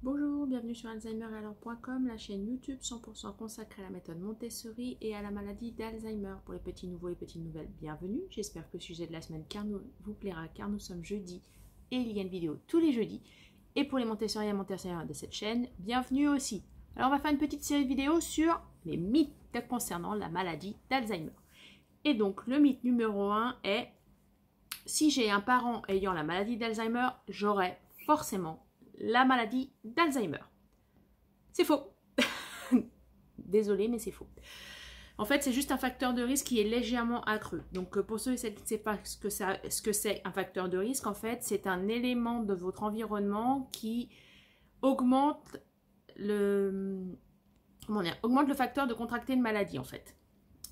Bonjour, bienvenue sur alzheimeralors.com, la chaîne YouTube 100% consacrée à la méthode Montessori et à la maladie d'Alzheimer. Pour les petits nouveaux et petites nouvelles, bienvenue. J'espère que le sujet de la semaine vous plaira car nous sommes jeudi et il y a une vidéo tous les jeudis. Et pour les Montessoriens et Montessoriens de cette chaîne, bienvenue aussi. Alors on va faire une petite série de vidéos sur les mythes concernant la maladie d'Alzheimer. Et donc le mythe numéro 1 est: si j'ai un parent ayant la maladie d'Alzheimer, j'aurai forcément la maladie d'Alzheimer. C'est faux. Désolée, mais c'est faux. En fait, c'est juste un facteur de risque qui est légèrement accru. Donc, pour ceux et celles qui ne savent pas ce que c'est un facteur de risque, en fait, c'est un élément de votre environnement qui augmente augmente le facteur de contracter une maladie, en fait.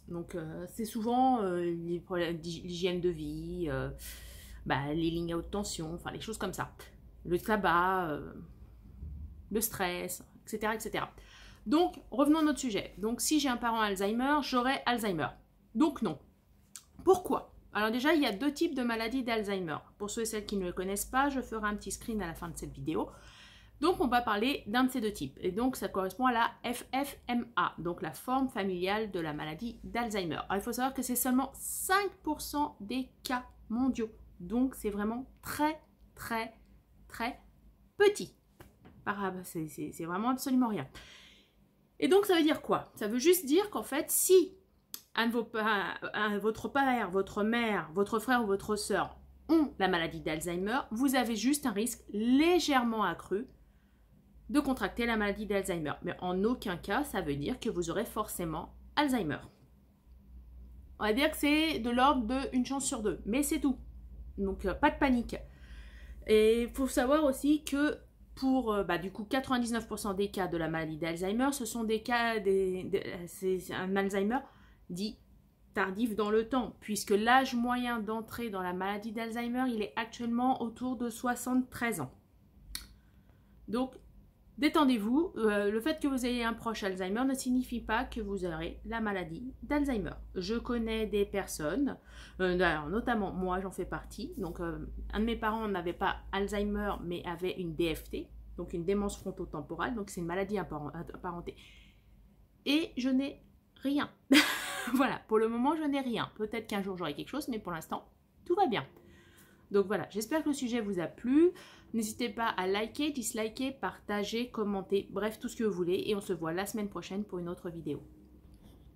Donc, c'est souvent les problèmes d'hygiène de vie, les lignes à haute tension, enfin, les choses comme ça. Le tabac, le stress, etc., etc. Donc, revenons à notre sujet. Donc, si j'ai un parent Alzheimer, j'aurai Alzheimer. Donc, non. Pourquoi? Alors déjà, il y a deux types de maladies d'Alzheimer. Pour ceux et celles qui ne le connaissent pas, je ferai un petit screen à la fin de cette vidéo. Donc, on va parler d'un de ces deux types. Et donc, ça correspond à la FFMA, donc la forme familiale de la maladie d'Alzheimer. Alors, il faut savoir que c'est seulement 5% des cas mondiaux. Donc, c'est vraiment très, très, très petit. C'est vraiment absolument rien. Et donc, ça veut dire quoi? Ça veut juste dire qu'en fait, si votre père, votre mère, votre frère ou votre soeur ont la maladie d'Alzheimer, vous avez juste un risque légèrement accru de contracter la maladie d'Alzheimer. Mais en aucun cas, ça veut dire que vous aurez forcément Alzheimer. On va dire que c'est de l'ordre d'une chance sur deux, mais c'est tout. Donc, pas de panique. Et il faut savoir aussi que pour du coup 99% des cas de la maladie d'Alzheimer, ce sont des cas, c'est un Alzheimer dit tardif dans le temps, puisque l'âge moyen d'entrée dans la maladie d'Alzheimer, il est actuellement autour de 73 ans. Donc, détendez-vous, le fait que vous ayez un proche Alzheimer ne signifie pas que vous aurez la maladie d'Alzheimer. Je connais des personnes, notamment moi j'en fais partie, donc un de mes parents n'avait pas Alzheimer mais avait une DFT, donc une démence frontotemporale, donc c'est une maladie apparentée. Et je n'ai rien. Voilà, pour le moment je n'ai rien. Peut-être qu'un jour j'aurai quelque chose, mais pour l'instant tout va bien. Donc voilà, j'espère que le sujet vous a plu. N'hésitez pas à liker, disliker, partager, commenter, bref, tout ce que vous voulez. Et on se voit la semaine prochaine pour une autre vidéo.